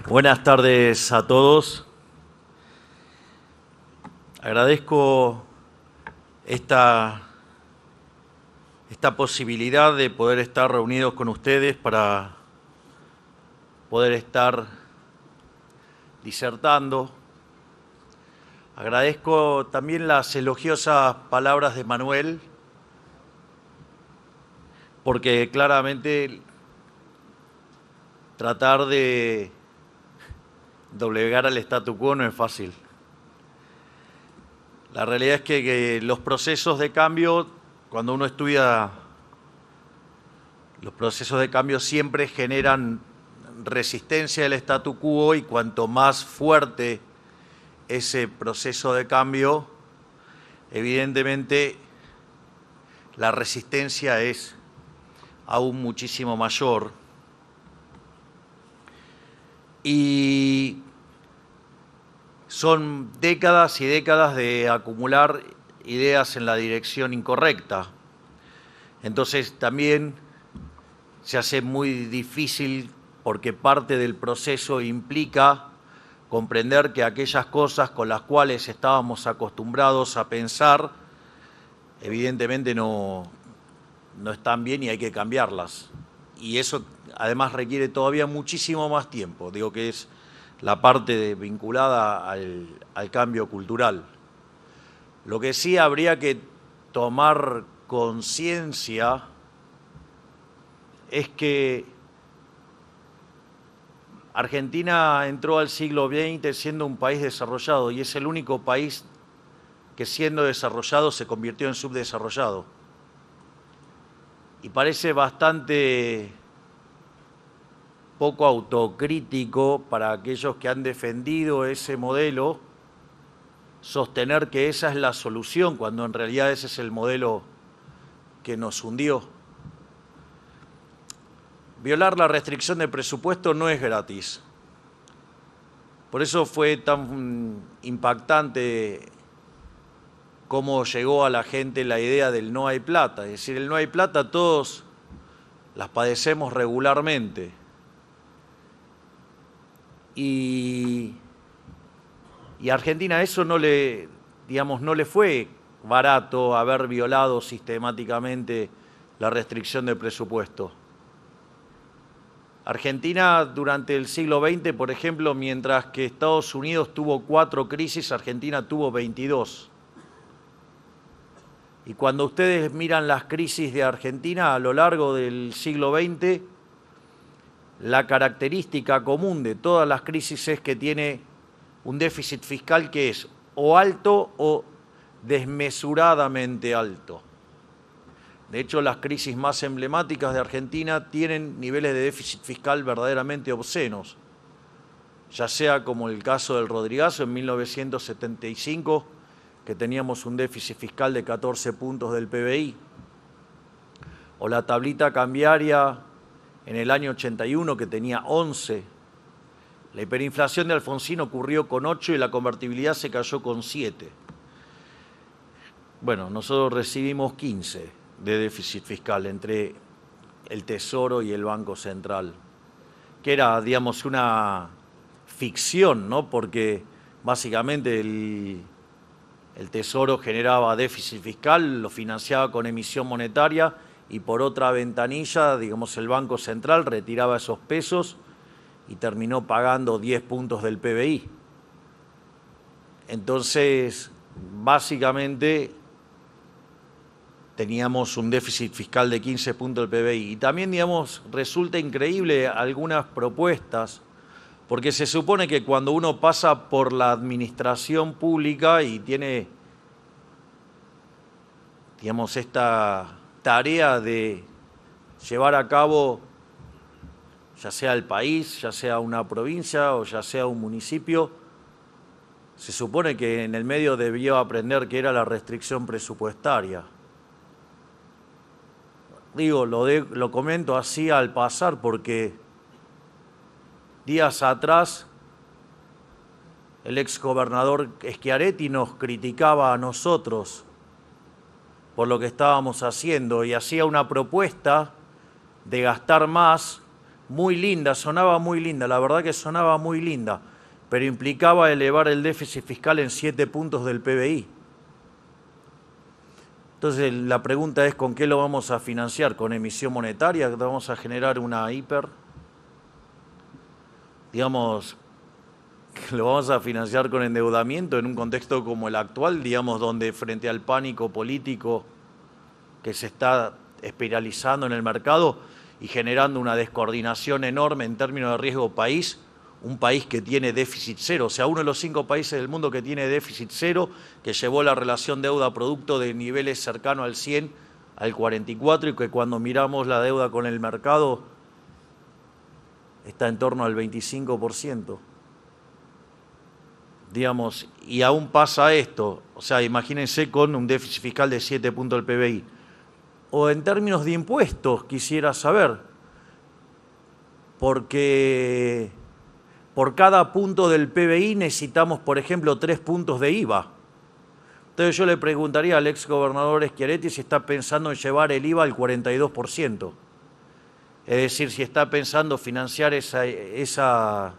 Buenas tardes a todos. Agradezco esta posibilidad de poder estar reunidos con ustedes para poder estar disertando. Agradezco también las elogiosas palabras de Manuel, porque claramente tratar de doblegar al statu quo no es fácil. La realidad es que los procesos de cambio, cuando uno estudia, los procesos de cambio siempre generan resistencia del statu quo, y cuanto más fuerte ese proceso de cambio, evidentemente la resistencia es aún muchísimo mayor. Y son décadas y décadas de acumular ideas en la dirección incorrecta. Entonces también se hace muy difícil, porque parte del proceso implica comprender que aquellas cosas con las cuales estábamos acostumbrados a pensar, evidentemente no están bien y hay que cambiarlas. Y eso además requiere todavía muchísimo más tiempo. Digo que es la parte vinculada al cambio cultural. Lo que sí habría que tomar conciencia es que Argentina entró al siglo XX siendo un país desarrollado, y es el único país que, siendo desarrollado, se convirtió en subdesarrollado. Y parece bastante poco autocrítico para aquellos que han defendido ese modelo sostener que esa es la solución, cuando en realidad ese es el modelo que nos hundió. Violar la restricción de presupuesto no es gratis. Por eso fue tan impactante cómo llegó a la gente la idea del no hay plata. Es decir, el no hay plata todos las padecemos regularmente. Y a Argentina eso no le fue barato, haber violado sistemáticamente la restricción de presupuesto. Argentina durante el siglo XX, por ejemplo, mientras que Estados Unidos tuvo 4 crisis, Argentina tuvo 22. Y cuando ustedes miran las crisis de Argentina a lo largo del siglo XX, la característica común de todas las crisis es que tiene un déficit fiscal que es o alto o desmesuradamente alto. De hecho, las crisis más emblemáticas de Argentina tienen niveles de déficit fiscal verdaderamente obscenos, ya sea como el caso del Rodrigazo en 1975, que teníamos un déficit fiscal de 14 puntos del PBI, o la tablita cambiaria en el año 81, que tenía 11. La hiperinflación de Alfonsín ocurrió con 8 y la convertibilidad se cayó con 7. Bueno, nosotros recibimos 15 de déficit fiscal entre el Tesoro y el Banco Central, que era, digamos, una ficción, ¿no? Porque básicamente el Tesoro generaba déficit fiscal, lo financiaba con emisión monetaria, y por otra ventanilla, digamos, el Banco Central retiraba esos pesos y terminó pagando 10 puntos del PBI. Entonces, básicamente, teníamos un déficit fiscal de 15 puntos del PBI. Y también, digamos, resulta increíble algunas propuestas, porque se supone que cuando uno pasa por la administración pública y tiene, digamos, esta tarea de llevar a cabo, ya sea el país, ya sea una provincia o ya sea un municipio, se supone que en el medio debió aprender qué era la restricción presupuestaria. Digo, lo comento así al pasar porque días atrás el exgobernador Schiaretti nos criticaba a nosotros por lo que estábamos haciendo y hacía una propuesta de gastar más muy linda, sonaba muy linda, la verdad que sonaba muy linda, pero implicaba elevar el déficit fiscal en 7 puntos del PBI. Entonces la pregunta es, ¿con qué lo vamos a financiar? ¿Con emisión monetaria? ¿Vamos a generar una hiper? Digamos, ¿lo vamos a financiar con endeudamiento en un contexto como el actual, digamos, donde frente al pánico político que se está espiralizando en el mercado y generando una descoordinación enorme en términos de riesgo país, un país que tiene déficit cero, o sea, uno de los 5 países del mundo que tiene déficit cero, que llevó la relación deuda-producto de niveles cercanos al 100 al 44 y que cuando miramos la deuda con el mercado está en torno al 25%. Digamos, y aún pasa esto, o sea, imagínense con un déficit fiscal de 7 puntos del PBI. O en términos de impuestos, quisiera saber, porque por cada punto del PBI necesitamos, por ejemplo, 3 puntos de IVA. Entonces yo le preguntaría al ex gobernador Schiaretti si está pensando en llevar el IVA al 42%. Es decir, si está pensando financiar esa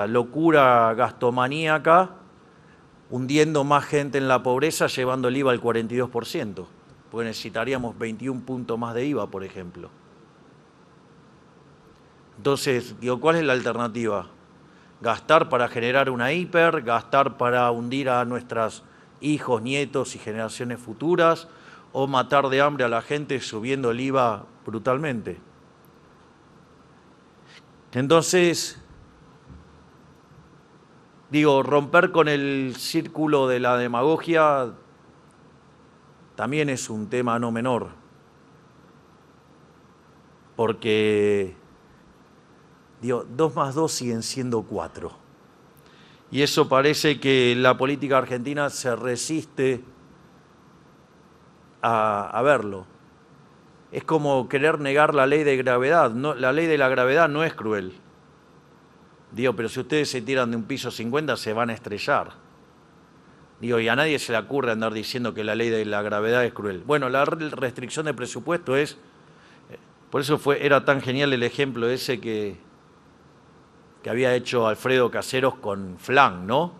locura gastomaníaca, hundiendo más gente en la pobreza, llevando el IVA al 42%. Porque necesitaríamos 21 puntos más de IVA, por ejemplo. Entonces, digo, ¿cuál es la alternativa? ¿Gastar para generar una hiper? ¿Gastar para hundir a nuestros hijos, nietos y generaciones futuras? ¿O matar de hambre a la gente subiendo el IVA brutalmente? Entonces, digo, romper con el círculo de la demagogia también es un tema no menor, porque, digo, 2 más 2 siguen siendo 4. Y eso parece que la política argentina se resiste a verlo. Es como querer negar la ley de gravedad. No, la ley de la gravedad no es cruel. Digo, pero si ustedes se tiran de un piso 50 se van a estrellar. Digo, y a nadie se le ocurre andar diciendo que la ley de la gravedad es cruel. Bueno, la restricción de presupuesto es... Por eso era tan genial el ejemplo ese que había hecho Alfredo Caseros con flan, ¿no? O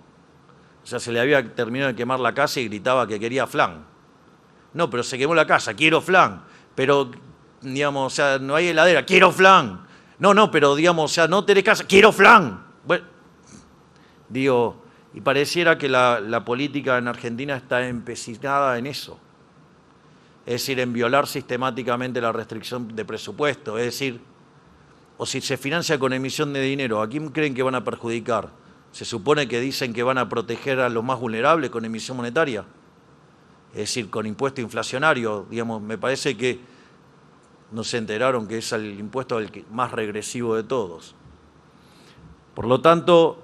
sea, se le había terminado de quemar la casa y gritaba que quería flan. No, pero se quemó la casa, quiero flan. Pero, digamos, o sea, no hay heladera, quiero flan. No, pero, digamos, o sea, no tenés casa, quiero flan. Bueno, digo, y pareciera que la política en Argentina está empecinada en eso. Es decir, en violar sistemáticamente la restricción de presupuesto. Es decir, o si se financia con emisión de dinero, ¿a quién creen que van a perjudicar? Se supone que dicen que van a proteger a los más vulnerables con emisión monetaria. Es decir, con impuesto inflacionario, digamos, me parece que no se enteraron que es el impuesto más regresivo de todos. Por lo tanto,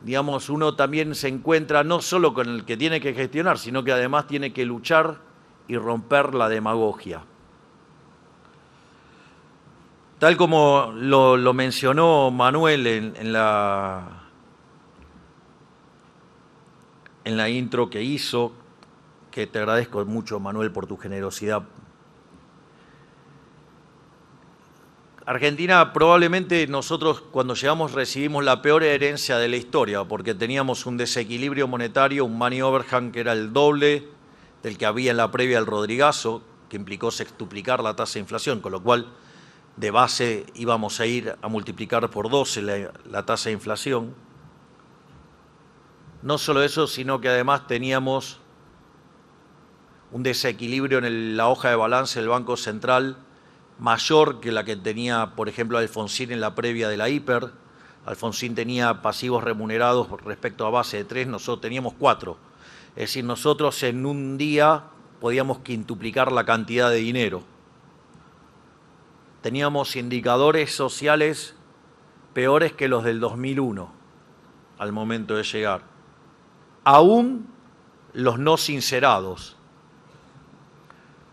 digamos, uno también se encuentra no solo con el que tiene que gestionar, sino que además tiene que luchar y romper la demagogia. Tal como lo mencionó Manuel en la intro que hizo, que te agradezco mucho, Manuel, por tu generosidad. Argentina, probablemente nosotros cuando llegamos recibimos la peor herencia de la historia, porque teníamos un desequilibrio monetario, un money overhang que era el doble del que había en la previa del Rodrigazo, que implicó sextuplicar la tasa de inflación, con lo cual de base íbamos a ir a multiplicar por 12 la tasa de inflación. No solo eso, sino que además teníamos un desequilibrio en la hoja de balance del Banco Central mayor que la que tenía, por ejemplo, Alfonsín en la previa de la hiper. Alfonsín tenía pasivos remunerados respecto a base de 3, nosotros teníamos 4. Es decir, nosotros en un día podíamos quintuplicar la cantidad de dinero. Teníamos indicadores sociales peores que los del 2001 al momento de llegar. Aún los no sincerados.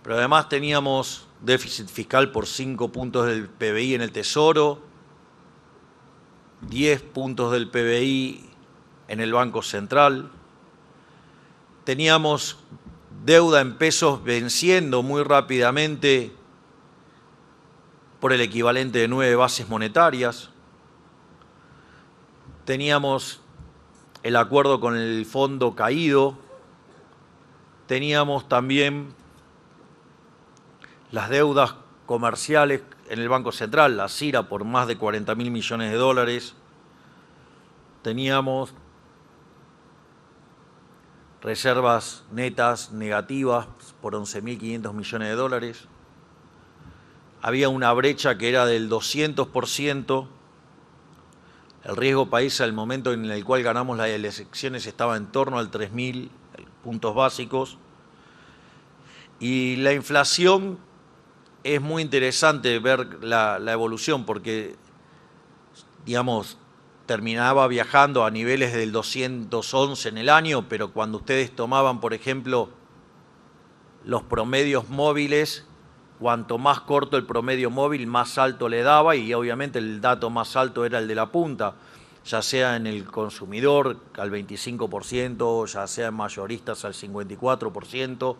Pero además teníamos déficit fiscal por 5 puntos del PBI en el Tesoro, 10 puntos del PBI en el Banco Central. Teníamos deuda en pesos venciendo muy rápidamente por el equivalente de 9 bases monetarias. Teníamos el acuerdo con el fondo caído. Teníamos también las deudas comerciales en el Banco Central, la CIRA, por más de 40.000 millones de dólares. Teníamos reservas netas negativas por 11.500 millones de dólares. Había una brecha que era del 200%. El riesgo país al momento en el cual ganamos las elecciones estaba en torno al 3.000 puntos básicos. Y la inflación, es muy interesante ver la evolución porque, digamos, terminaba viajando a niveles del 211 en el año, pero cuando ustedes tomaban, por ejemplo, los promedios móviles, cuanto más corto el promedio móvil, más alto le daba, y obviamente el dato más alto era el de la punta, ya sea en el consumidor al 25%, ya sea en mayoristas al 54%,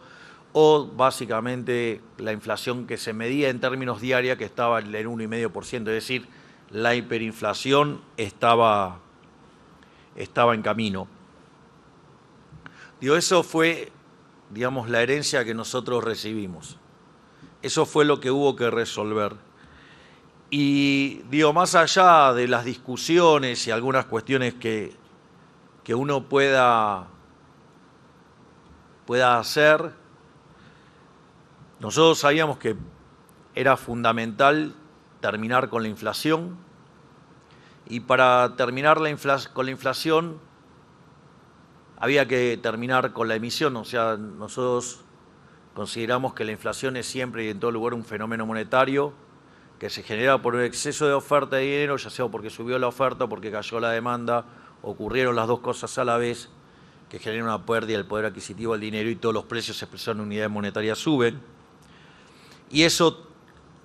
o básicamente la inflación que se medía en términos diarios, que estaba en el 1,5%, es decir, la hiperinflación estaba en camino. Digo, eso fue, digamos, la herencia que nosotros recibimos. Eso fue lo que hubo que resolver. Y digo, más allá de las discusiones y algunas cuestiones que uno pueda hacer, nosotros sabíamos que era fundamental terminar con la inflación, y para terminar con la inflación había que terminar con la emisión. O sea, nosotros consideramos que la inflación es siempre y en todo lugar un fenómeno monetario que se genera por un exceso de oferta de dinero, ya sea porque subió la oferta, porque cayó la demanda, ocurrieron las dos cosas a la vez, que genera una pérdida del poder adquisitivo del dinero y todos los precios expresados en unidades monetarias suben. Y eso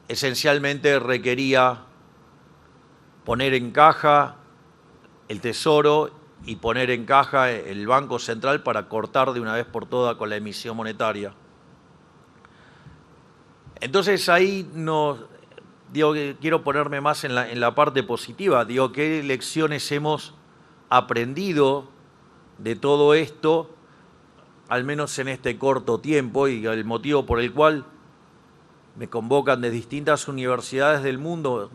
esencialmente requería poner en caja el Tesoro y poner en caja el Banco Central para cortar de una vez por todas con la emisión monetaria. Entonces ahí digo que quiero ponerme más en la parte positiva. Digo, ¿qué lecciones hemos aprendido de todo esto, al menos en este corto tiempo? Y el motivo por el cual me convocan de distintas universidades del mundo,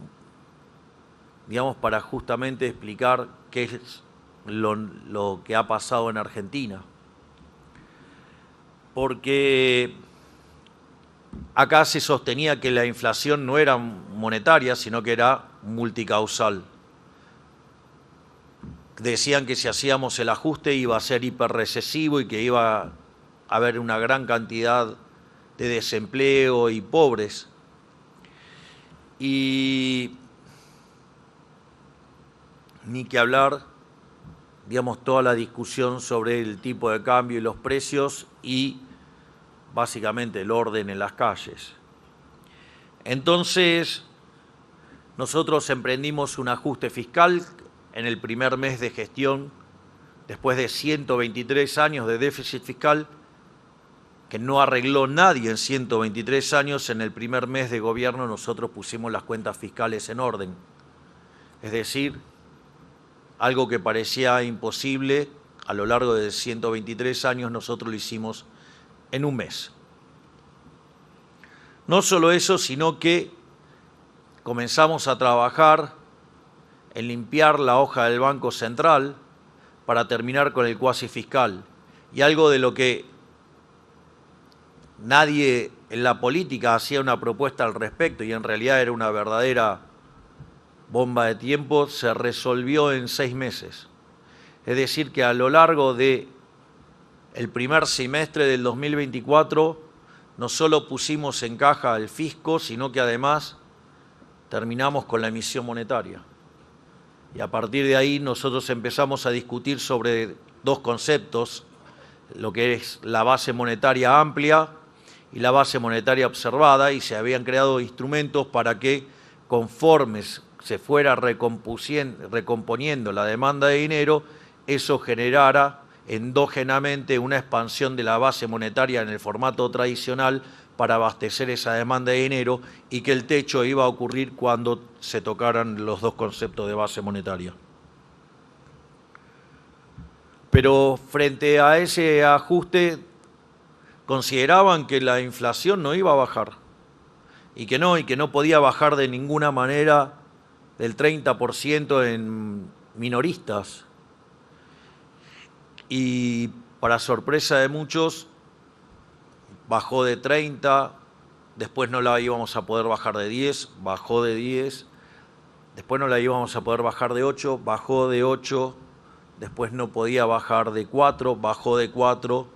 digamos, para justamente explicar qué es lo que ha pasado en Argentina. Porque acá se sostenía que la inflación no era monetaria, sino que era multicausal. Decían que si hacíamos el ajuste iba a ser hiperrecesivo y que iba a haber una gran cantidad de desempleo y pobres. Y ni que hablar, digamos, toda la discusión sobre el tipo de cambio y los precios y básicamente el orden en las calles. Entonces, nosotros emprendimos un ajuste fiscal en el primer mes de gestión, después de 123 años de déficit fiscal, que no arregló nadie en 123 años. En el primer mes de gobierno nosotros pusimos las cuentas fiscales en orden. Es decir, algo que parecía imposible a lo largo de 123 años, nosotros lo hicimos en un mes. No solo eso, sino que comenzamos a trabajar en limpiar la hoja del Banco Central para terminar con el cuasi fiscal. Y algo de lo que nadie en la política hacía una propuesta al respecto, y en realidad era una verdadera bomba de tiempo, se resolvió en 6 meses. Es decir, que a lo largo del primer semestre del 2024 no solo pusimos en caja al fisco, sino que además terminamos con la emisión monetaria. Y a partir de ahí nosotros empezamos a discutir sobre dos conceptos, lo que es la base monetaria amplia y la base monetaria observada, y se habían creado instrumentos para que, conforme se fuera recomponiendo la demanda de dinero, eso generara endógenamente una expansión de la base monetaria en el formato tradicional para abastecer esa demanda de dinero y que el techo iba a ocurrir cuando se tocaran los dos conceptos de base monetaria. Pero frente a ese ajuste consideraban que la inflación no iba a bajar y que no podía bajar de ninguna manera del 30% en minoristas. Y para sorpresa de muchos, bajó de 30, después no la íbamos a poder bajar de 10, bajó de 10, después no la íbamos a poder bajar de 8, bajó de 8, después no podía bajar de 4, bajó de 4,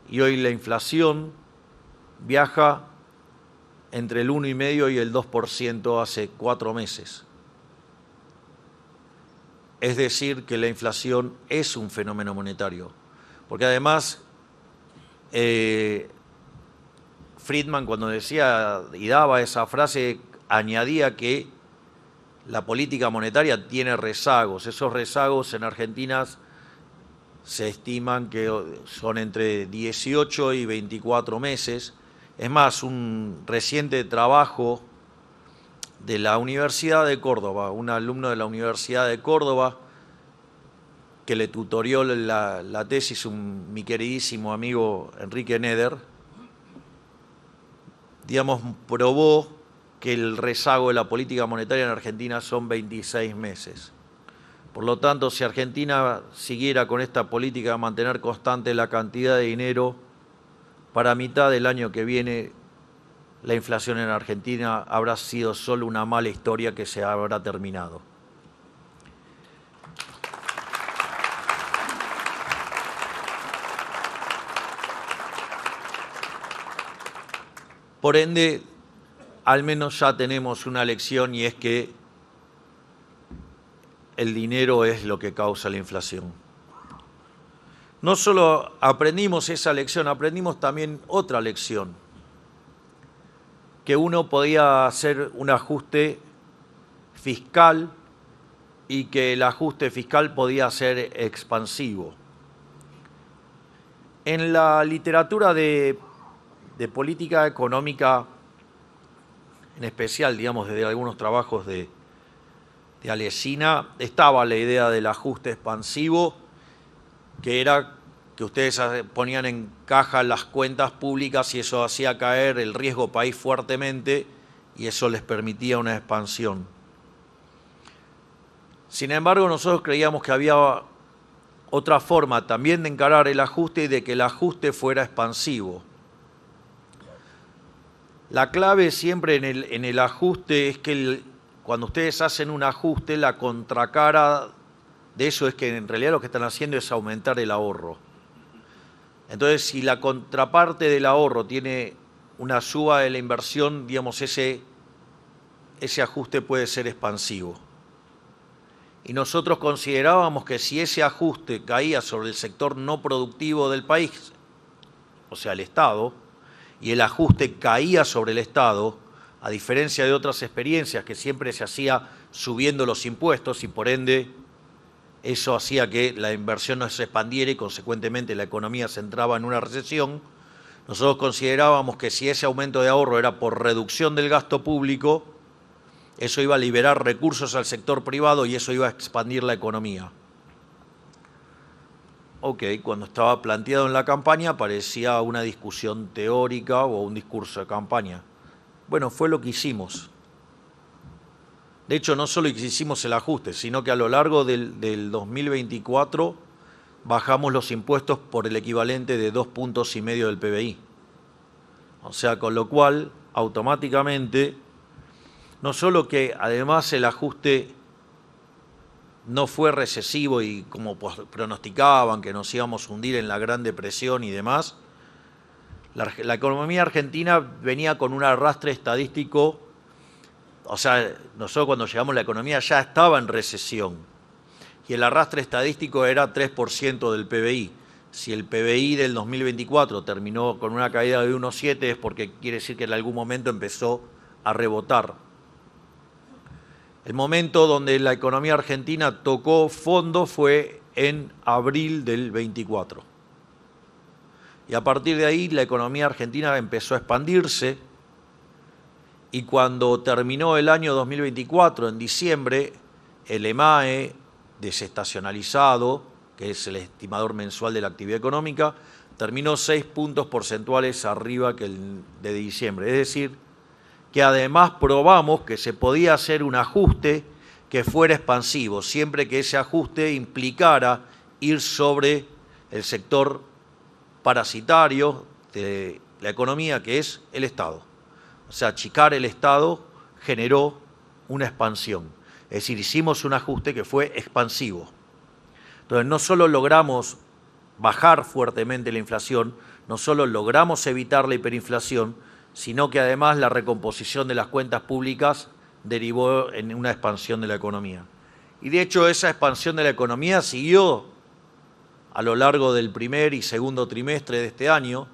y hoy la inflación viaja entre el 1,5 y el 2% hace 4 meses. Es decir, que la inflación es un fenómeno monetario, porque además Friedman, cuando decía y daba esa frase, añadía que la política monetaria tiene rezagos. Esos rezagos en Argentina se estiman que son entre 18 y 24 meses. Es más, un reciente trabajo de la Universidad de Córdoba, un alumno de la Universidad de Córdoba, que le tutorió la tesis mi queridísimo amigo Enrique Neder, digamos, probó que el rezago de la política monetaria en Argentina son 26 meses. Por lo tanto, si Argentina siguiera con esta política de mantener constante la cantidad de dinero, para mitad del año que viene, la inflación en Argentina habrá sido solo una mala historia que se habrá terminado. Por ende, al menos ya tenemos una lección, y es que el dinero es lo que causa la inflación. No solo aprendimos esa lección, aprendimos también otra lección, que uno podía hacer un ajuste fiscal y que el ajuste fiscal podía ser expansivo. En la literatura de política económica, en especial, digamos, desde algunos trabajos de Alesina, estaba la idea del ajuste expansivo, que era que ustedes ponían en caja las cuentas públicas y eso hacía caer el riesgo país fuertemente y eso les permitía una expansión. Sin embargo, nosotros creíamos que había otra forma también de encarar el ajuste y de que el ajuste fuera expansivo. La clave siempre en el ajuste es que cuando ustedes hacen un ajuste, la contracara de eso es que en realidad lo que están haciendo es aumentar el ahorro. Entonces, si la contraparte del ahorro tiene una suba de la inversión, digamos, ese ajuste puede ser expansivo. Y nosotros considerábamos que si ese ajuste caía sobre el sector no productivo del país, o sea, el Estado, y el ajuste caía sobre el Estado, a diferencia de otras experiencias que siempre se hacía subiendo los impuestos y por ende eso hacía que la inversión no se expandiera y consecuentemente la economía se entraba en una recesión, nosotros considerábamos que si ese aumento de ahorro era por reducción del gasto público, eso iba a liberar recursos al sector privado y eso iba a expandir la economía. Ok, cuando estaba planteado en la campaña parecía una discusión teórica o un discurso de campaña. Bueno, fue lo que hicimos. De hecho, no solo hicimos el ajuste, sino que a lo largo del 2024 bajamos los impuestos por el equivalente de 2,5 puntos del PBI. O sea, con lo cual, automáticamente, no solo que además el ajuste no fue recesivo y como pronosticaban que nos íbamos a hundir en la Gran Depresión y demás, la economía argentina venía con un arrastre estadístico. O sea, nosotros cuando llegamos la economía ya estaba en recesión y el arrastre estadístico era 3% del PBI. Si el PBI del 2024 terminó con una caída de 1,7 es porque quiere decir que en algún momento empezó a rebotar. El momento donde la economía argentina tocó fondo fue en abril del 24. Y a partir de ahí la economía argentina empezó a expandirse y cuando terminó el año 2024, en diciembre, el EMAE desestacionalizado, que es el estimador mensual de la actividad económica, terminó 6 puntos porcentuales arriba que el de diciembre. Es decir, que además probamos que se podía hacer un ajuste que fuera expansivo, siempre que ese ajuste implicara ir sobre el sector parasitario de la economía, que es el Estado. O sea, achicar el Estado generó una expansión. Es decir, hicimos un ajuste que fue expansivo. Entonces, no solo logramos bajar fuertemente la inflación, no solo logramos evitar la hiperinflación, sino que además la recomposición de las cuentas públicas derivó en una expansión de la economía. Y de hecho esa expansión de la economía siguió a lo largo del primer y segundo trimestre de este año,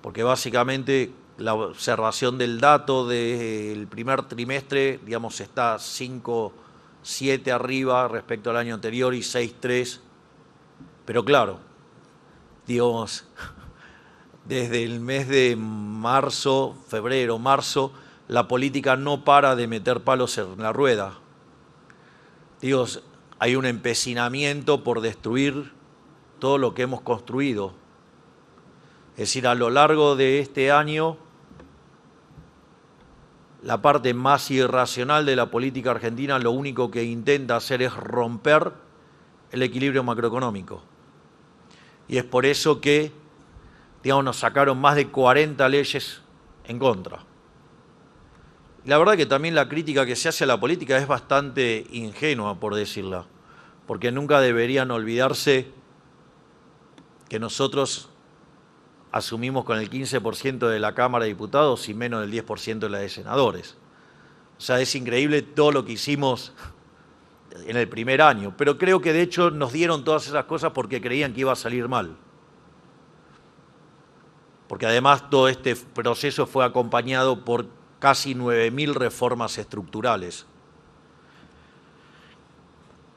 porque básicamente la observación del dato del primer trimestre, digamos, está 5,7 arriba respecto al año anterior y 6,3, pero claro, digamos, desde el mes de marzo, febrero, marzo, la política no para de meter palos en la rueda. Digo, hay un empecinamiento por destruir todo lo que hemos construido. Es decir, a lo largo de este año, la parte más irracional de la política argentina lo único que intenta hacer es romper el equilibrio macroeconómico. Y es por eso que, digamos, nos sacaron más de 40 leyes en contra. Y la verdad que también la crítica que se hace a la política es bastante ingenua, por decirla, porque nunca deberían olvidarse que nosotros asumimos con el 15% de la Cámara de Diputados y menos del 10% de la de senadores. O sea, es increíble todo lo que hicimos en el primer año, pero creo que de hecho nos dieron todas esas cosas porque creían que iba a salir mal. Porque además todo este proceso fue acompañado por casi 9.000 reformas estructurales.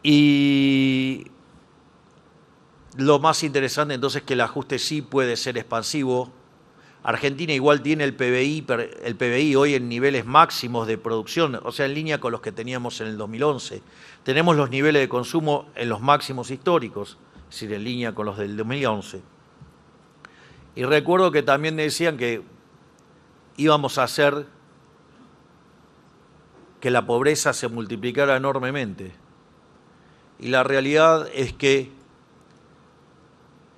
Y lo más interesante entonces es que el ajuste sí puede ser expansivo. Argentina igual tiene el PBI hoy en niveles máximos de producción, o sea, en línea con los que teníamos en el 2011. Tenemos los niveles de consumo en los máximos históricos, es decir, en línea con los del 2011. Y recuerdo que también decían que íbamos a hacer que la pobreza se multiplicara enormemente. Y la realidad es que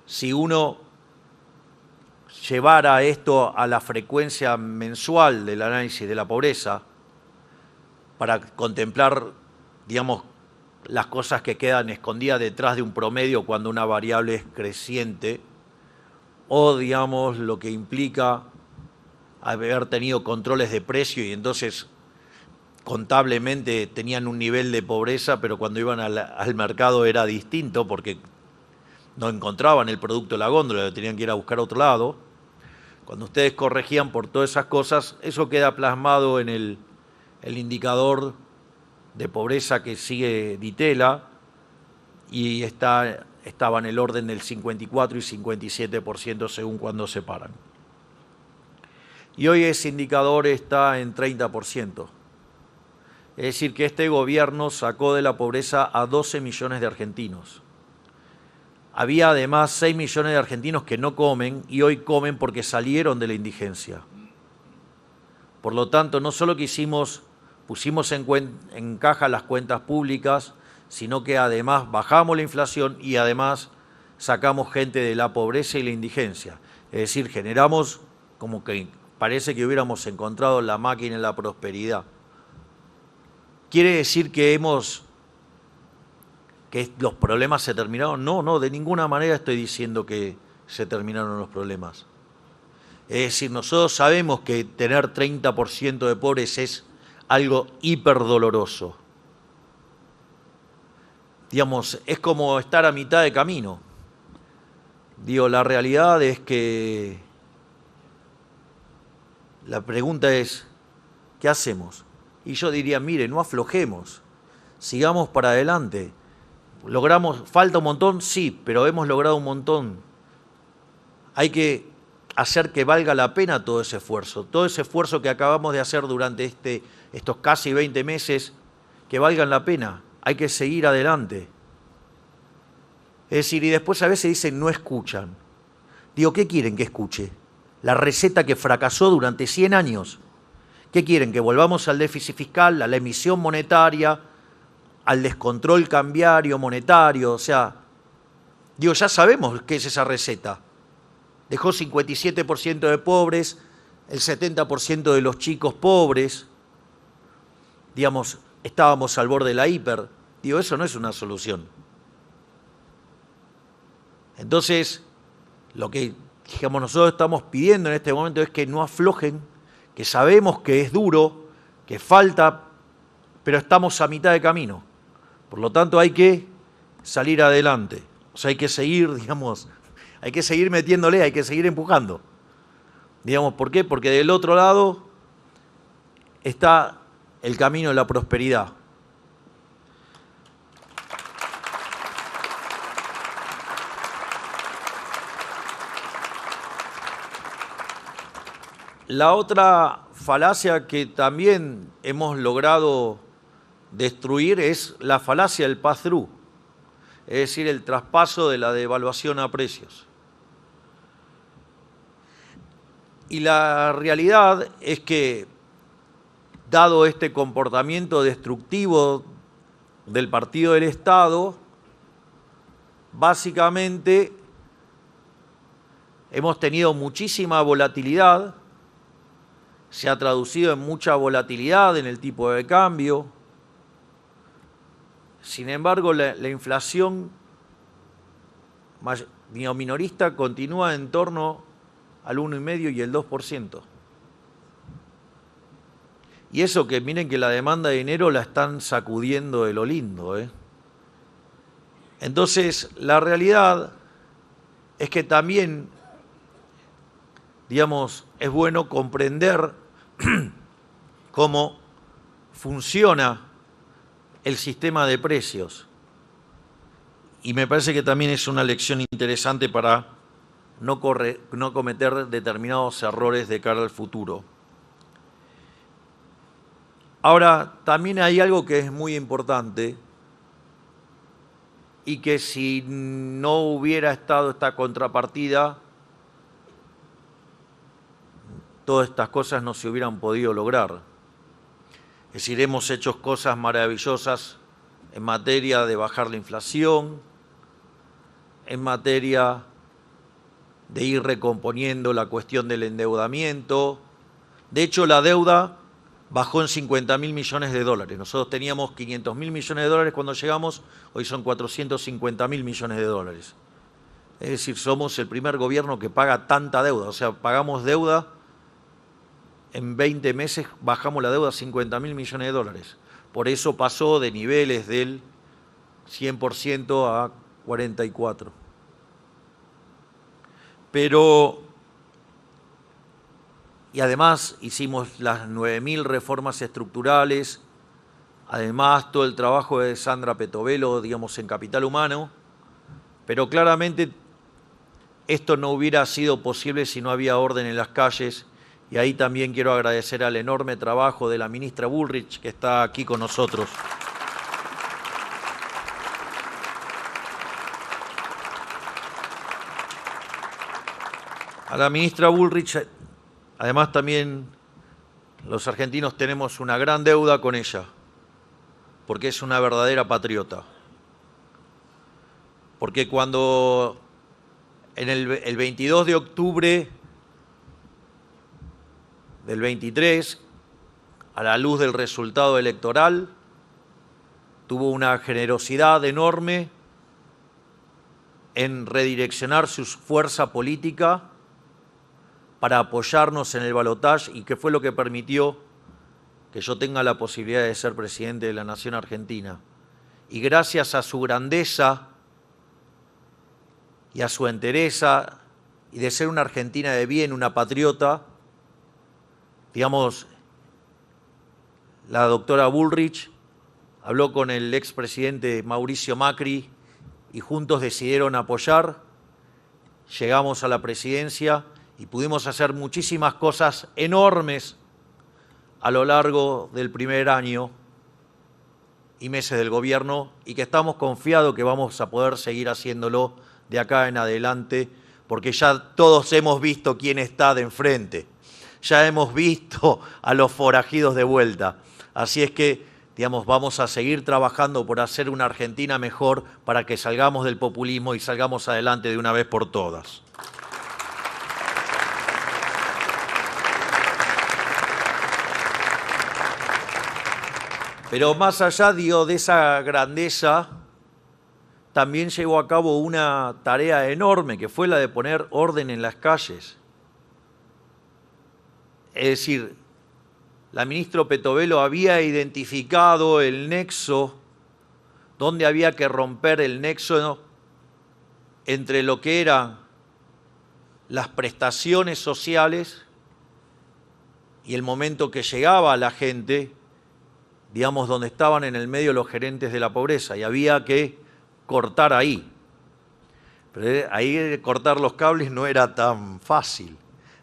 si uno llevara esto a la frecuencia mensual del análisis de la pobreza, para contemplar, digamos, las cosas que quedan escondidas detrás de un promedio cuando una variable es creciente, o, digamos, lo que implica haber tenido controles de precio y entonces contablemente tenían un nivel de pobreza, pero cuando iban al mercado era distinto porque no encontraban el producto de la góndola, lo tenían que ir a buscar a otro lado. Cuando ustedes corregían por todas esas cosas, eso queda plasmado en el indicador de pobreza que sigue Di Tella y estaba en el orden del 54 y 57% según cuando se paran. Y hoy ese indicador está en 30%. Es decir, que este gobierno sacó de la pobreza a 12 millones de argentinos. Había además 6 millones de argentinos que no comen y hoy comen porque salieron de la indigencia. Por lo tanto, no solo que pusimos en caja las cuentas públicas, sino que además bajamos la inflación y además sacamos gente de la pobreza y la indigencia. Es decir, generamos como que parece que hubiéramos encontrado la máquina de la prosperidad. ¿Quiere decir que los problemas se terminaron? No, de ninguna manera estoy diciendo que se terminaron los problemas. Es decir, nosotros sabemos que tener 30% de pobres es algo hiperdoloroso. Digamos, es como estar a mitad de camino. Digo, la realidad es que la pregunta es, ¿qué hacemos? Y yo diría, mire, no aflojemos, sigamos para adelante. ¿Falta un montón? Sí, pero hemos logrado un montón. hay que hacer que valga la pena todo ese esfuerzo que acabamos de hacer durante estos casi 20 meses, que valgan la pena, hay que seguir adelante. Es decir, y después a veces dicen no escuchan. Digo, ¿qué quieren que escuche? La receta que fracasó durante 100 años. ¿Qué quieren? ¿Que volvamos al déficit fiscal, a la emisión monetaria, al descontrol cambiario monetario? O sea, digo, ya sabemos qué es esa receta. Dejó 57% de pobres, el 70% de los chicos pobres. Digamos, estábamos al borde de la hiper. Digo, eso no es una solución. Entonces, lo que digamos, nosotros estamos pidiendo en este momento es que no aflojen, que sabemos que es duro, que falta, pero estamos a mitad de camino. Por lo tanto, hay que salir adelante. O sea, hay que seguir, digamos, hay que seguir metiéndole, hay que seguir empujando. Digamos, ¿por qué? Porque del otro lado está el camino de la prosperidad. La otra falacia que también hemos logrado destruir es la falacia del pass-through, es decir, el traspaso de la devaluación a precios. Y la realidad es que, dado este comportamiento destructivo del Partido del Estado, básicamente hemos tenido muchísima volatilidad, se ha traducido en mucha volatilidad en el tipo de cambio. Sin embargo, la inflación minorista continúa en torno al 1,5% y el 2%. Y eso que miren que la demanda de dinero la están sacudiendo de lo lindo, Entonces, la realidad es que también, digamos, es bueno comprender cómo funciona el sistema de precios. Y me parece que también es una lección interesante para no cometer determinados errores de cara al futuro. Ahora, también hay algo que es muy importante y que si no hubiera estado esta contrapartida, todas estas cosas no se hubieran podido lograr. Es decir, hemos hecho cosas maravillosas en materia de bajar la inflación, en materia de ir recomponiendo la cuestión del endeudamiento. De hecho, la deuda bajó en 50.000 millones de dólares. Nosotros teníamos 500.000 millones de dólares cuando llegamos, hoy son 450.000 millones de dólares. Es decir, somos el primer gobierno que paga tanta deuda, o sea, pagamos deuda, en 20 meses bajamos la deuda a 50.000 millones de dólares. Por eso pasó de niveles del 100% a 44%. Y además hicimos las 9.000 reformas estructurales, además todo el trabajo de Sandra Petovelo, digamos, en Capital Humano, pero claramente esto no hubiera sido posible si no había orden en las calles, y ahí también quiero agradecer al enorme trabajo de la ministra Bullrich, que está aquí con nosotros. A la ministra Bullrich, además también los argentinos tenemos una gran deuda con ella, porque es una verdadera patriota. Porque cuando en el 22 de octubre del 23, a la luz del resultado electoral, tuvo una generosidad enorme en redireccionar su fuerza política para apoyarnos en el balotaje, y que fue lo que permitió que yo tenga la posibilidad de ser presidente de la Nación Argentina. Y gracias a su grandeza y a su entereza y de ser una argentina de bien, una patriota, digamos, la doctora Bullrich habló con el expresidente Mauricio Macri y juntos decidieron apoyar llegamos a la presidencia y pudimos hacer muchísimas cosas enormes a lo largo del primer año y meses del gobierno, y que estamos confiados que vamos a poder seguir haciéndolo de acá en adelante, porque ya todos hemos visto quién está de enfrente, ya hemos visto a los forajidos de vuelta. Así es que, digamos, vamos a seguir trabajando por hacer una Argentina mejor para que salgamos del populismo y salgamos adelante de una vez por todas. Pero más allá, digo, de esa grandeza, también llevó a cabo una tarea enorme, que fue la de poner orden en las calles. Es decir, la ministra Petovelo había identificado el nexo, donde había que romper el nexo entre lo que eran las prestaciones sociales y el momento que llegaba a la gente, digamos, donde estaban en el medio los gerentes de la pobreza, y había que cortar ahí. Pero ahí cortar los cables no era tan fácil.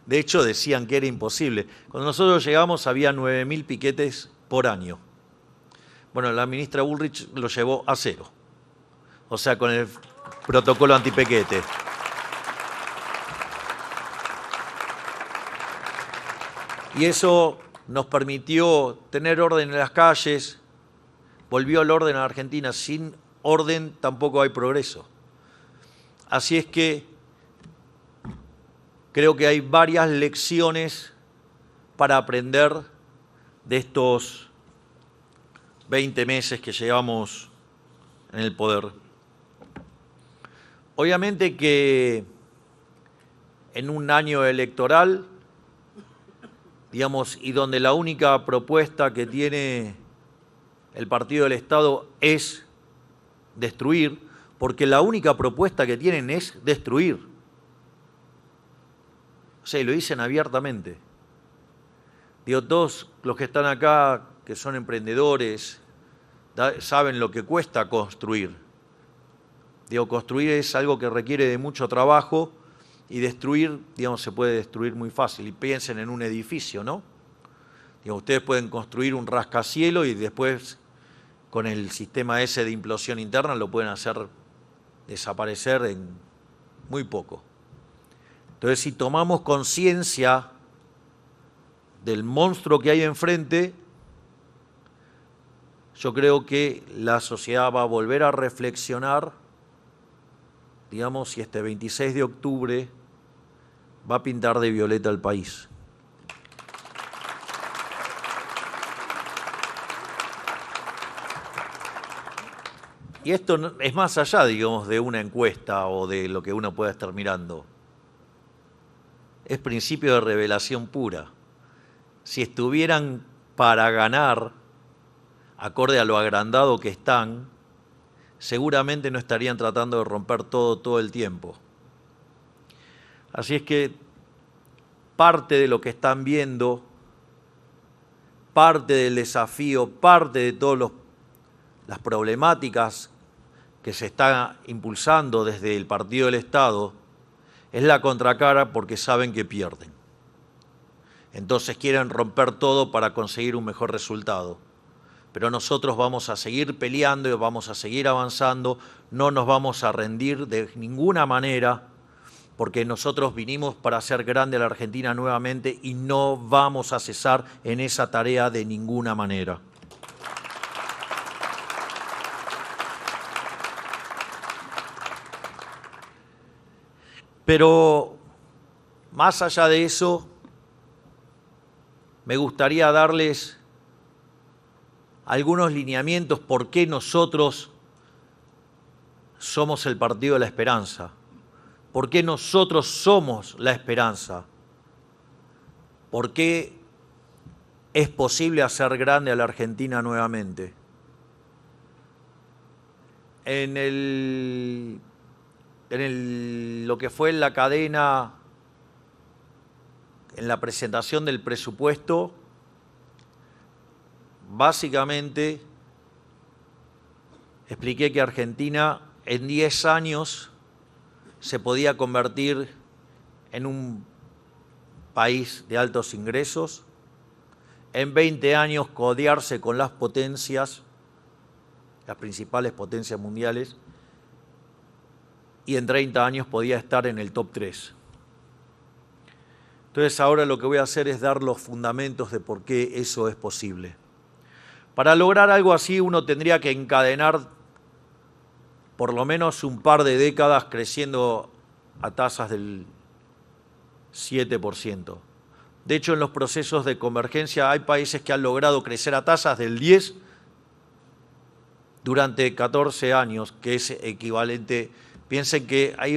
De hecho, decían que era imposible. Cuando nosotros llegamos había 9.000 piquetes por año. Bueno, la ministra Bullrich lo llevó a 0. O sea, con el protocolo antipiquete. Y eso nos permitió tener orden en las calles, volvió el orden a la Argentina. Sin orden tampoco hay progreso. Así es que creo que hay varias lecciones para aprender de estos 20 meses que llevamos en el poder. Obviamente que en un año electoral, digamos, y donde la única propuesta que tiene el Partido del Estado es destruir, porque la única propuesta que tienen es destruir. O sea, y lo dicen abiertamente. Digo, todos los que están acá, que son emprendedores, saben lo que cuesta construir. Digo, construir es algo que requiere de mucho trabajo, y destruir, digamos, se puede destruir muy fácil. Y piensen en un edificio, ¿no? Digo, ustedes pueden construir un rascacielos y después, con el sistema ese de implosión interna, lo pueden hacer desaparecer en muy poco. Entonces, si tomamos conciencia del monstruo que hay enfrente, yo creo que la sociedad va a volver a reflexionar, digamos, si este 26 de octubre va a pintar de violeta el país. Y esto es más allá, digamos, de una encuesta o de lo que uno pueda estar mirando. Es principio de revelación pura. Si estuvieran para ganar, acorde a lo agrandado que están, seguramente no estarían tratando de romper todo el tiempo. Así es que parte de lo que están viendo, parte del desafío, parte de todas las problemáticas que se están impulsando desde el Partido del Estado, es la contracara, porque saben que pierden. Entonces quieren romper todo para conseguir un mejor resultado. Pero nosotros vamos a seguir peleando y vamos a seguir avanzando, no nos vamos a rendir de ninguna manera, porque nosotros vinimos para hacer grande a la Argentina nuevamente y no vamos a cesar en esa tarea de ninguna manera. Pero más allá de eso, me gustaría darles algunos lineamientos por qué nosotros somos el Partido de la Esperanza, por qué nosotros somos la esperanza, por qué es posible hacer grande a la Argentina nuevamente. Lo que fue la cadena, en la presentación del presupuesto, básicamente expliqué que Argentina en 10 años se podía convertir en un país de altos ingresos, en 20 años codearse con las potencias, las principales potencias mundiales, y en 30 años podía estar en el top 3. Entonces ahora lo que voy a hacer es dar los fundamentos de por qué eso es posible. Para lograr algo así uno tendría que encadenar por lo menos un par de décadas creciendo a tasas del 7%. De hecho, en los procesos de convergencia hay países que han logrado crecer a tasas del 10% durante 14 años, que es equivalente. Piensen que hay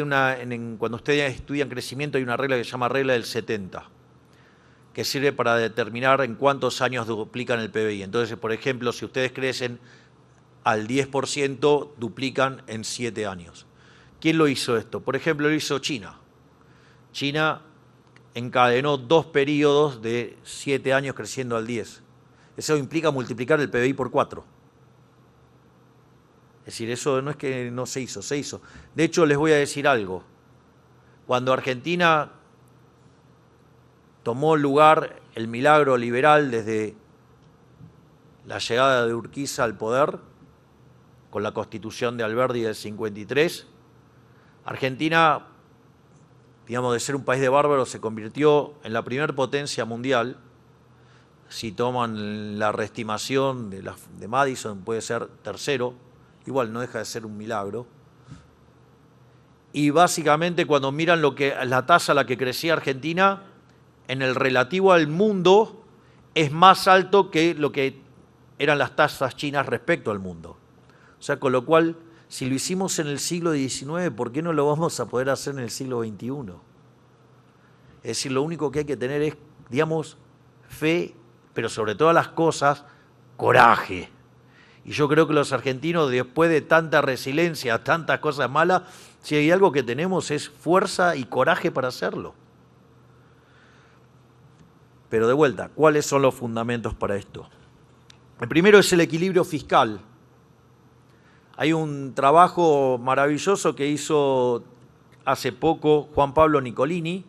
cuando ustedes estudian crecimiento hay una regla que se llama regla del 70, que sirve para determinar en cuántos años duplican el PBI. Entonces, por ejemplo, si ustedes crecen al 10%, duplican en 7 años. ¿Quién lo hizo esto? Por ejemplo, lo hizo China. China encadenó 2 periodos de 7 años creciendo al 10. Eso implica multiplicar el PBI por 4. Es decir, eso no es que no se hizo, se hizo. De hecho, les voy a decir algo. Cuando Argentina tomó lugar el milagro liberal desde la llegada de Urquiza al poder, con la Constitución de Alberdi del 53, Argentina, digamos, de ser un país de bárbaros, se convirtió en la primer potencia mundial. Si toman la reestimación de Madison, puede ser tercero. Igual no deja de ser un milagro. Y básicamente cuando miran la tasa a la que crecía Argentina, en el relativo al mundo, es más alto que lo que eran las tasas chinas respecto al mundo. O sea, con lo cual, si lo hicimos en el siglo XIX, ¿por qué no lo vamos a poder hacer en el siglo XXI? Es decir, lo único que hay que tener es, digamos, fe, pero sobre todas las cosas, coraje. Y yo creo que los argentinos, después de tanta resiliencia, tantas cosas malas, si hay algo que tenemos es fuerza y coraje para hacerlo. Pero de vuelta, ¿cuáles son los fundamentos para esto? El primero es el equilibrio fiscal. Hay un trabajo maravilloso que hizo hace poco Juan Pablo Nicolini,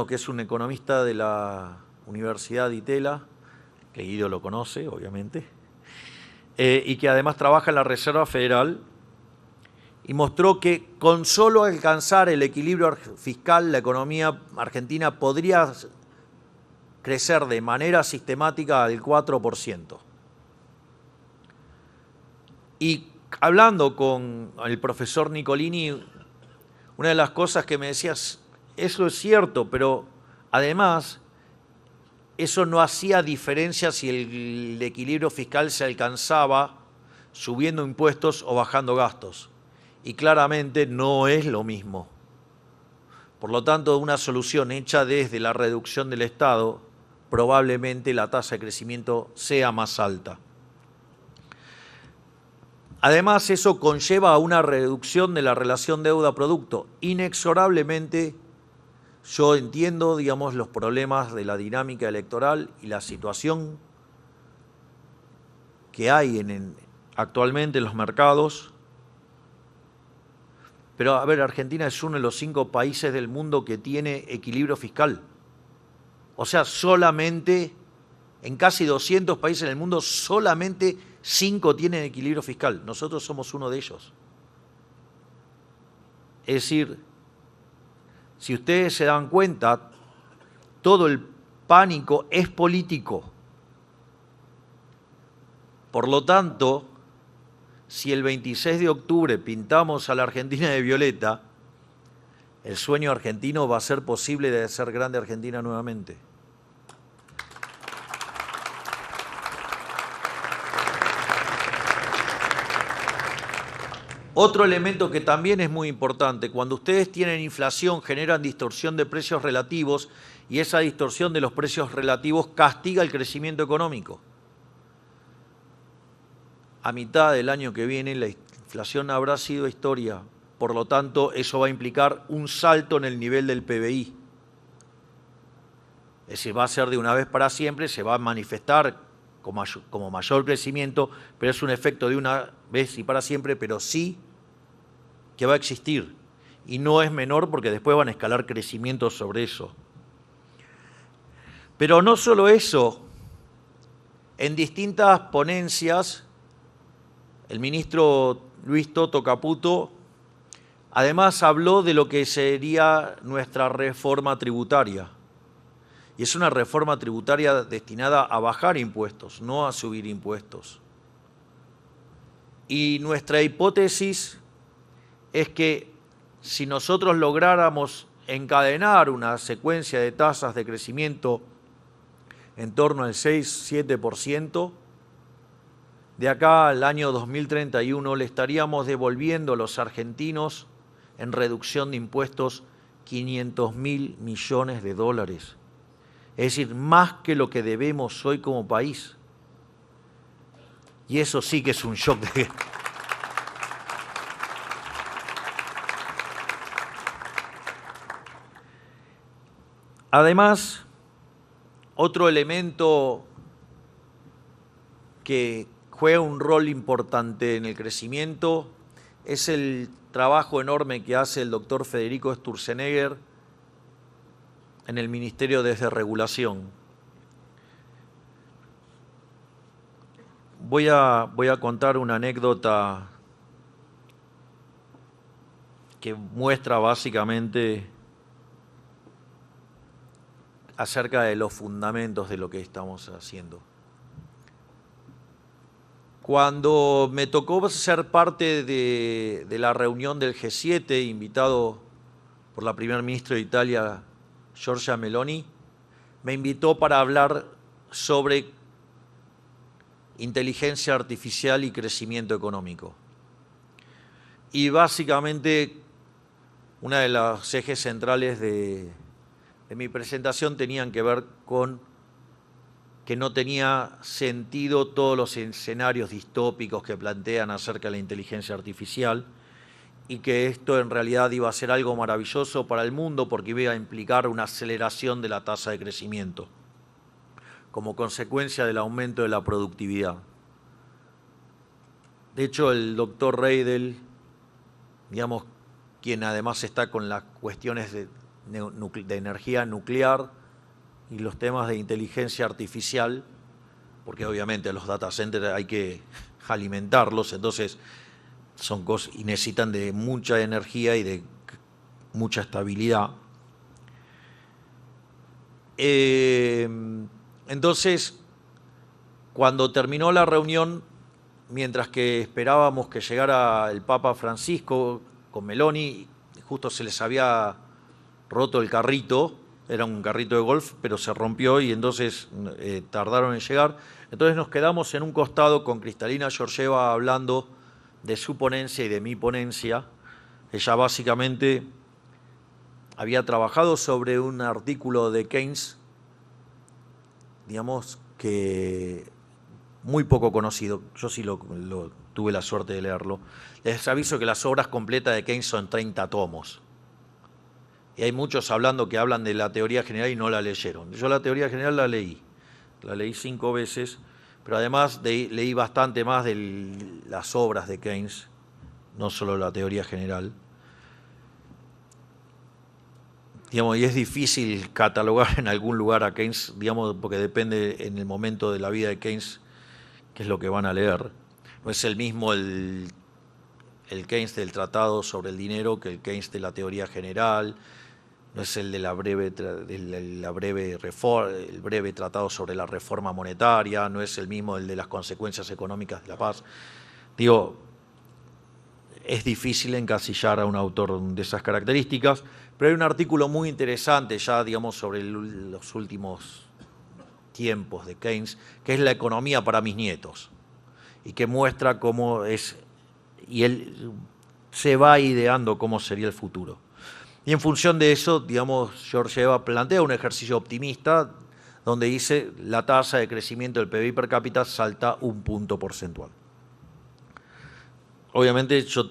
que es un economista de la Universidad de Itela, que Guido lo conoce, obviamente, y que además trabaja en la Reserva Federal, y mostró que con solo alcanzar el equilibrio fiscal, la economía argentina podría crecer de manera sistemática al 4%. Y hablando con el profesor Nicolini, una de las cosas que me decías, eso es cierto, pero además eso no hacía diferencia si el equilibrio fiscal se alcanzaba subiendo impuestos o bajando gastos. Y claramente no es lo mismo. Por lo tanto, una solución hecha desde la reducción del Estado, probablemente la tasa de crecimiento sea más alta. Además, eso conlleva a una reducción de la relación deuda-producto. Inexorablemente, yo entiendo, digamos, los problemas de la dinámica electoral y la situación que hay actualmente en los mercados. Pero, a ver, Argentina es uno de los 5 países del mundo que tiene equilibrio fiscal. O sea, solamente en casi 200 países del mundo, solamente 5 tienen equilibrio fiscal. Nosotros somos uno de ellos. Es decir, si ustedes se dan cuenta, todo el pánico es político. Por lo tanto, si el 26 de octubre pintamos a la Argentina de violeta, el sueño argentino va a ser posible de ser grande Argentina nuevamente. Otro elemento que también es muy importante, cuando ustedes tienen inflación generan distorsión de precios relativos y esa distorsión de los precios relativos castiga el crecimiento económico. A mitad del año que viene la inflación habrá sido historia, por lo tanto eso va a implicar un salto en el nivel del PBI. Es decir, va a ser de una vez para siempre, se va a manifestar como mayor crecimiento, pero es un efecto de una vez y para siempre, pero sí que va a existir. y no es menor porque después van a escalar crecimientos sobre eso. Pero no solo eso, en distintas ponencias, el ministro Luis Toto Caputo además habló de lo que sería nuestra reforma tributaria. Y es una reforma tributaria destinada a bajar impuestos, no a subir impuestos. Y nuestra hipótesis es que si nosotros lográramos encadenar una secuencia de tasas de crecimiento en torno al 6-7%, de acá al año 2031 le estaríamos devolviendo a los argentinos en reducción de impuestos 500.000 millones de dólares. Es decir, más que lo que debemos hoy como país. Y eso sí que es un shock de... Además, otro elemento que juega un rol importante en el crecimiento es el trabajo enorme que hace el doctor Federico Sturzenegger en el Ministerio de Desregulación. Voy a contar una anécdota que muestra básicamente acerca de los fundamentos de lo que estamos haciendo. Cuando me tocó ser parte de la reunión del G7, invitado por la primera ministra de Italia, Giorgia Meloni, me invitó para hablar sobre inteligencia artificial y crecimiento económico. Y básicamente, una de los ejes centrales de mi presentación tenían que ver con que no tenía sentido todos los escenarios distópicos que plantean acerca de la inteligencia artificial y que esto en realidad iba a ser algo maravilloso para el mundo porque iba a implicar una aceleración de la tasa de crecimiento como consecuencia del aumento de la productividad. De hecho, el doctor Reidel, digamos, quien además está con las cuestiones de energía nuclear y los temas de inteligencia artificial, porque obviamente los data centers hay que alimentarlos, entonces son cosas y necesitan de mucha energía y de mucha estabilidad. Entonces, cuando terminó la reunión, mientras que esperábamos que llegara el Papa Francisco con Meloni, justo se les había roto el carrito, era un carrito de golf, pero se rompió y entonces tardaron en llegar. Entonces nos quedamos en un costado con Kristalina Georgieva hablando de su ponencia y de mi ponencia. Ella básicamente había trabajado sobre un artículo de Keynes, digamos, que muy poco conocido. Yo sí tuve la suerte de leerlo. Les aviso que las obras completas de Keynes son 30 tomos. Y hay muchos hablando que hablan de la teoría general y no la leyeron. Yo la teoría general la leí 5 veces, pero además leí bastante más de las obras de Keynes, no solo la teoría general. Digamos, y es difícil catalogar en algún lugar a Keynes, digamos, porque depende en el momento de la vida de Keynes qué es lo que van a leer. No es el mismo el Keynes del Tratado sobre el Dinero que el Keynes de la teoría general. No es el de el breve tratado sobre la reforma monetaria, no es el mismo el de las consecuencias económicas de la paz. Digo, es difícil encasillar a un autor de esas características, pero hay un artículo muy interesante ya, digamos, sobre los últimos tiempos de Keynes, que es La economía para mis nietos, y que muestra cómo es, y él se va ideando cómo sería el futuro. Y en función de eso, digamos, Georgieva plantea un ejercicio optimista donde dice la tasa de crecimiento del PBI per cápita salta 1 punto porcentual. Obviamente yo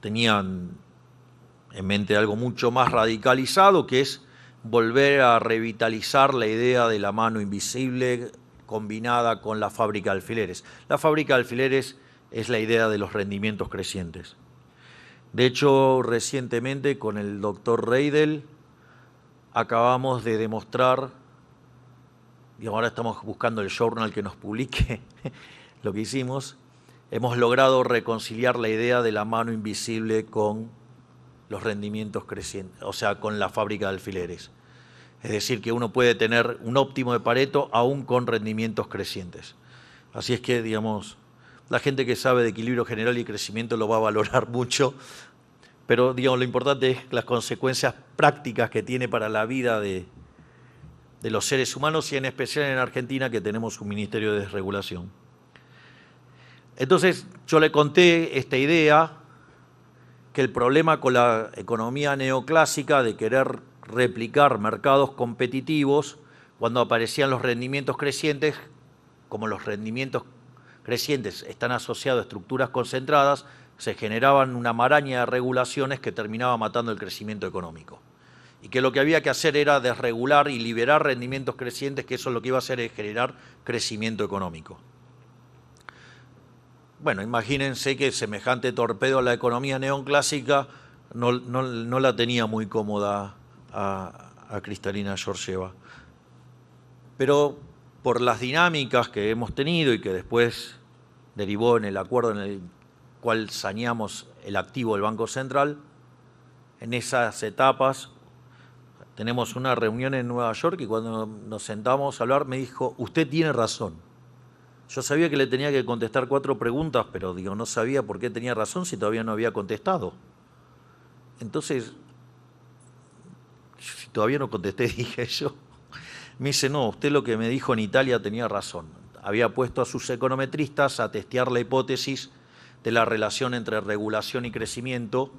tenía en mente algo mucho más radicalizado, que es volver a revitalizar la idea de la mano invisible combinada con la fábrica de alfileres. La fábrica de alfileres es la idea de los rendimientos crecientes. De hecho, recientemente con el doctor Reidel acabamos de demostrar, y ahora estamos buscando el journal que nos publique lo que hicimos, hemos logrado reconciliar la idea de la mano invisible con los rendimientos crecientes, o sea, con la fábrica de alfileres. Es decir, que uno puede tener un óptimo de Pareto aún con rendimientos crecientes. Así es que, digamos, la gente que sabe de equilibrio general y crecimiento lo va a valorar mucho, pero, digamos, lo importante es las consecuencias prácticas que tiene para la vida de los seres humanos y en especial en Argentina, que tenemos un Ministerio de Desregulación. Entonces, yo le conté esta idea, que el problema con la economía neoclásica de querer replicar mercados competitivos, cuando aparecían los rendimientos crecientes, como los rendimientos crecientes están asociados a estructuras concentradas, se generaban una maraña de regulaciones que terminaba matando el crecimiento económico. Y que lo que había que hacer era desregular y liberar rendimientos crecientes, que eso lo que iba a hacer es generar crecimiento económico. Bueno, imagínense que semejante torpedo a la economía neoclásica no la tenía muy cómoda a Kristalina Georgieva. Pero por las dinámicas que hemos tenido y que después derivó en el acuerdo en el cual saneamos el activo del Banco Central, en esas etapas tenemos una reunión en Nueva York y cuando nos sentamos a hablar me dijo, usted tiene razón. Yo sabía que le tenía que contestar 4 preguntas, pero digo, no sabía por qué tenía razón si todavía no había contestado. Entonces, si todavía no contesté, dije yo. Me dice, no, usted lo que me dijo en Italia tenía razón. Había puesto a sus econometristas a testear la hipótesis de la relación entre regulación y crecimiento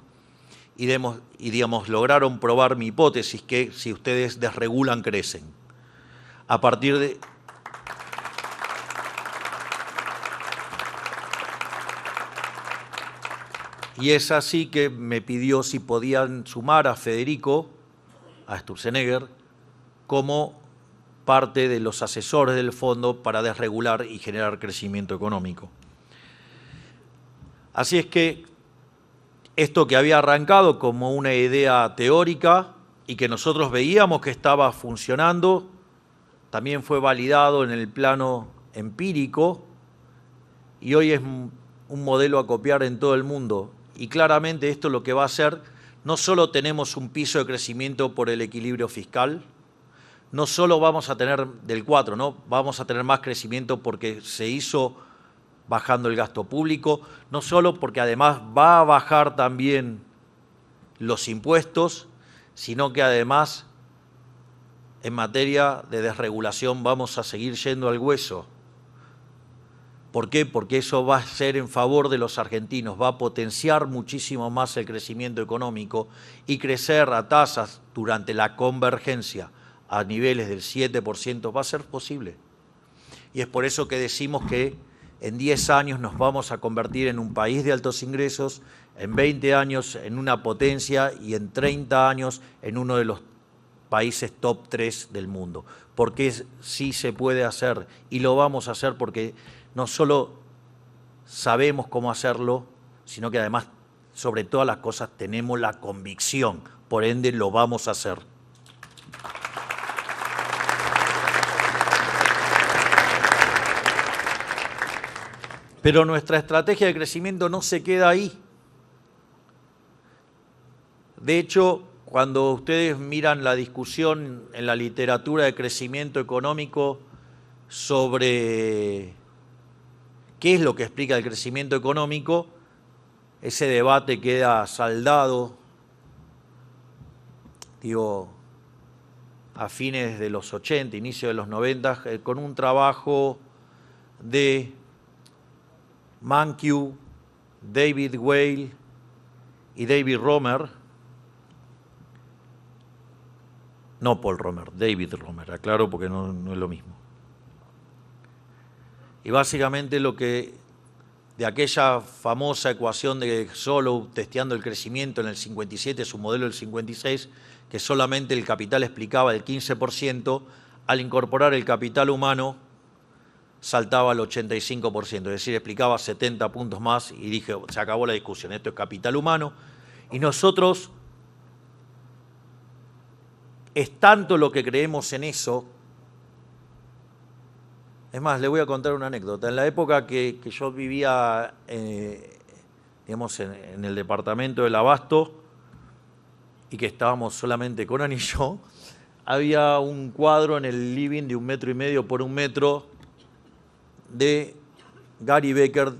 y digamos, lograron probar mi hipótesis que si ustedes desregulan, crecen. A partir de... Y es así que me pidió si podían sumar a Federico, a Sturzenegger, como parte de los asesores del fondo para desregular y generar crecimiento económico. Así es que esto que había arrancado como una idea teórica y que nosotros veíamos que estaba funcionando, también fue validado en el plano empírico y hoy es un modelo a copiar en todo el mundo. Y claramente esto lo que va a hacer, no solo tenemos un piso de crecimiento por el equilibrio fiscal, no solo vamos a tener del 4, ¿no? Vamos a tener más crecimiento porque se hizo bajando el gasto público, no solo porque además va a bajar también los impuestos, sino que además en materia de desregulación vamos a seguir yendo al hueso. ¿Por qué? Porque eso va a ser en favor de los argentinos, va a potenciar muchísimo más el crecimiento económico y crecer a tasas durante la convergencia a niveles del 7% va a ser posible. Y es por eso que decimos que en 10 años nos vamos a convertir en un país de altos ingresos, en 20 años en una potencia y en 30 años en uno de los países top 3 del mundo. Porque sí se puede hacer y lo vamos a hacer porque no solo sabemos cómo hacerlo, sino que además, sobre todas las cosas, tenemos la convicción, por ende lo vamos a hacer. Pero nuestra estrategia de crecimiento no se queda ahí. De hecho, cuando ustedes miran la discusión en la literatura de crecimiento económico sobre qué es lo que explica el crecimiento económico, ese debate queda saldado, digo, a fines de los 80, inicio de los 90, con un trabajo de Mankiw, David Weil y David Romer, no Paul Romer, David Romer, aclaro porque no es lo mismo. Y básicamente lo que de aquella famosa ecuación de Solow testeando el crecimiento en el 57, su modelo del 56, que solamente el capital explicaba el 15%, al incorporar el capital humano saltaba al 85%, es decir, explicaba 70 puntos más y dije, se acabó la discusión, esto es capital humano. Y nosotros, es tanto lo que creemos en eso. Es más, le voy a contar una anécdota. En la época que yo vivía, digamos, en el departamento del Abasto, y que estábamos solamente Conan y yo, había un cuadro en el living de 1,5 metros por 1 metro de Gary Becker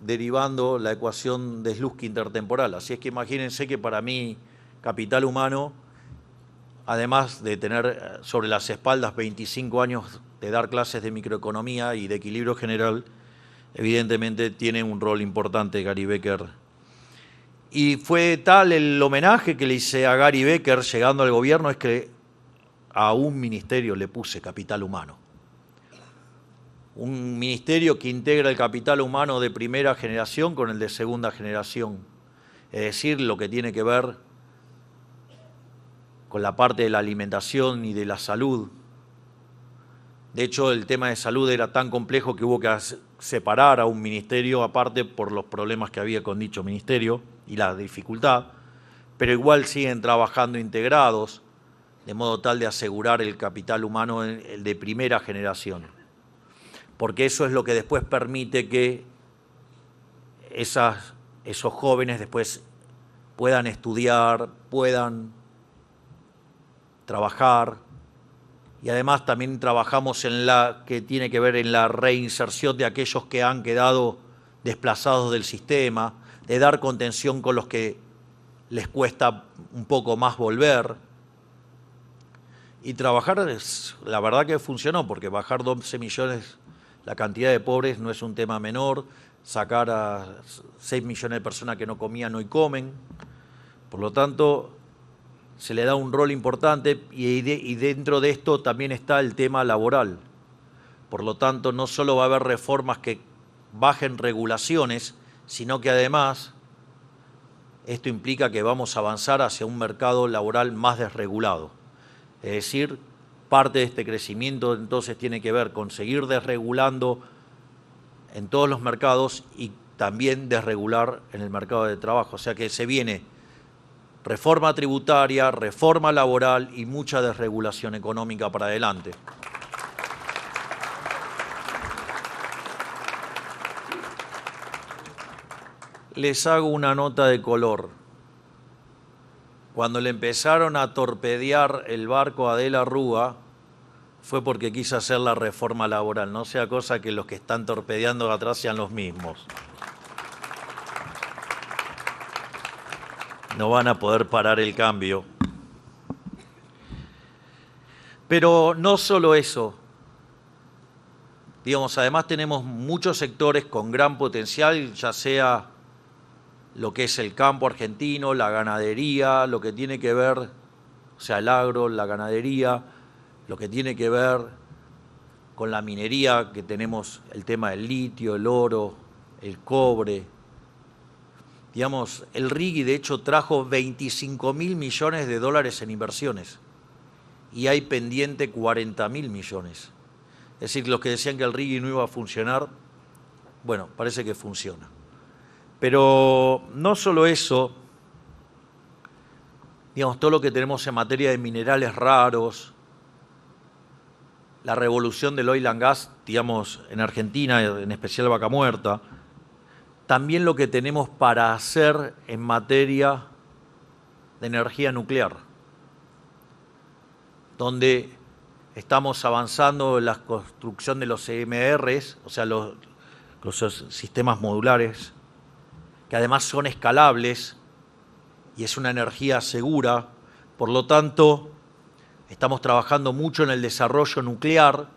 derivando la ecuación de Slutsky intertemporal. Así es que imagínense que para mí, capital humano, además de tener sobre las espaldas 25 años de dar clases de microeconomía y de equilibrio general, evidentemente tiene un rol importante Gary Becker. Y fue tal el homenaje que le hice a Gary Becker llegando al gobierno, es que a un ministerio le puse capital humano. Un ministerio que integra el capital humano de primera generación con el de segunda generación. Es decir, lo que tiene que ver con la parte de la alimentación y de la salud. De hecho, el tema de salud era tan complejo que hubo que separar a un ministerio aparte por los problemas que había con dicho ministerio y la dificultad, pero igual siguen trabajando integrados, de modo tal de asegurar el capital humano el de primera generación. Porque eso es lo que después permite que esos jóvenes después puedan estudiar, puedan trabajar, y además también trabajamos en la que tiene que ver en la reinserción de aquellos que han quedado desplazados del sistema, de dar contención con los que les cuesta un poco más volver. Y trabajar, la verdad que funcionó, porque bajar 12 millones la cantidad de pobres no es un tema menor, sacar a 6 millones de personas que no comían hoy comen, por lo tanto se le da un rol importante y dentro de esto también está el tema laboral. Por lo tanto, no solo va a haber reformas que bajen regulaciones, sino que además esto implica que vamos a avanzar hacia un mercado laboral más desregulado. Es decir, parte de este crecimiento entonces tiene que ver con seguir desregulando en todos los mercados y también desregular en el mercado de trabajo. O sea que se viene reforma tributaria, reforma laboral y mucha desregulación económica para adelante. Les hago una nota de color. Cuando le empezaron a torpedear el barco a De la Rúa, fue porque quiso hacer la reforma laboral. No sea cosa que los que están torpedeando atrás sean los mismos. No van a poder parar el cambio. Pero no solo eso. Digamos, además tenemos muchos sectores con gran potencial, ya sea lo que es el campo argentino, la ganadería, lo que tiene que ver, o sea, el agro, la ganadería, lo que tiene que ver con la minería, que tenemos el tema del litio, el oro, el cobre. Digamos, el RIGI de hecho trajo 25.000 millones de dólares en inversiones y hay pendiente 40.000 millones. Es decir, los que decían que el RIGI no iba a funcionar, bueno, parece que funciona. Pero no solo eso, digamos, todo lo que tenemos en materia de minerales raros, la revolución del oil and gas, digamos, en Argentina, en especial Vaca Muerta, también lo que tenemos para hacer en materia de energía nuclear, donde estamos avanzando en la construcción de los EMRs, o sea, los sistemas modulares, que además son escalables y es una energía segura. Por lo tanto, estamos trabajando mucho en el desarrollo nuclear.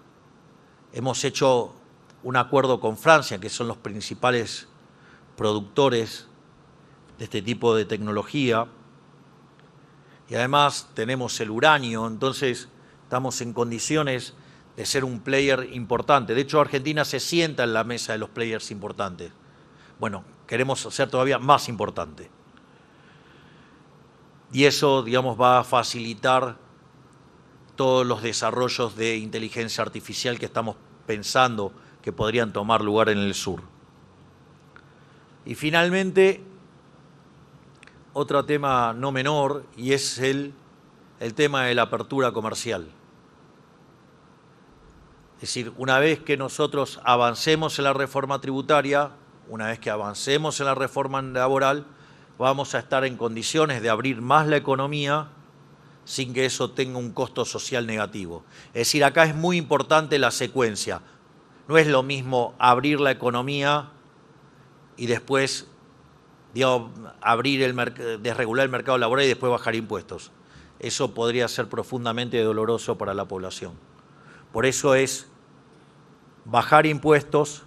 Hemos hecho un acuerdo con Francia, que son los principales productores de este tipo de tecnología. Y además tenemos el uranio, entonces estamos en condiciones de ser un player importante. De hecho, Argentina se sienta en la mesa de los players importantes. Bueno, queremos ser todavía más importante. Y eso, digamos, va a facilitar todos los desarrollos de inteligencia artificial que estamos pensando que podrían tomar lugar en el sur. Y finalmente, otro tema no menor y es el tema de la apertura comercial. Es decir, una vez que nosotros avancemos en la reforma tributaria, una vez que avancemos en la reforma laboral, vamos a estar en condiciones de abrir más la economía sin que eso tenga un costo social negativo. Es decir, acá es muy importante la secuencia. No es lo mismo abrir la economía y después, digamos, desregular el mercado laboral y después bajar impuestos. Eso podría ser profundamente doloroso para la población. Por eso es bajar impuestos,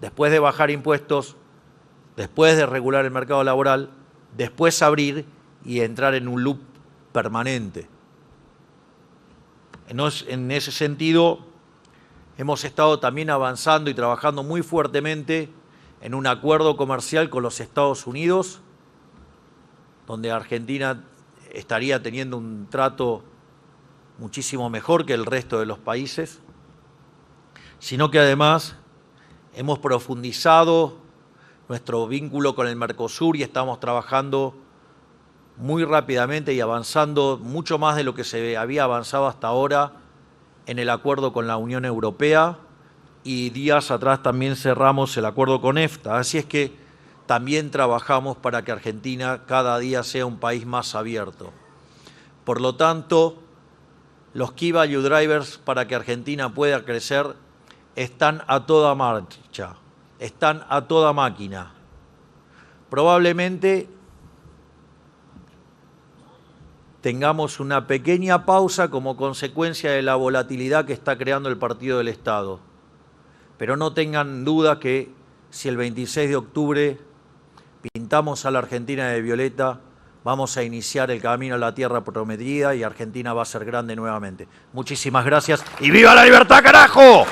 después de bajar impuestos, después de regular el mercado laboral, después abrir y entrar en un loop permanente. En ese sentido, hemos estado también avanzando y trabajando muy fuertemente en un acuerdo comercial con los Estados Unidos, donde Argentina estaría teniendo un trato muchísimo mejor que el resto de los países, sino que además hemos profundizado nuestro vínculo con el Mercosur y estamos trabajando muy rápidamente y avanzando mucho más de lo que se había avanzado hasta ahora en el acuerdo con la Unión Europea, y días atrás también cerramos el acuerdo con EFTA. Así es que también trabajamos para que Argentina cada día sea un país más abierto. Por lo tanto, los Key Value Drivers para que Argentina pueda crecer están a toda marcha, están a toda máquina. Probablemente tengamos una pequeña pausa como consecuencia de la volatilidad que está creando el Partido del Estado. Pero no tengan duda que si el 26 de octubre pintamos a la Argentina de violeta, vamos a iniciar el camino a la tierra prometida y Argentina va a ser grande nuevamente. Muchísimas gracias y ¡viva la libertad, carajo!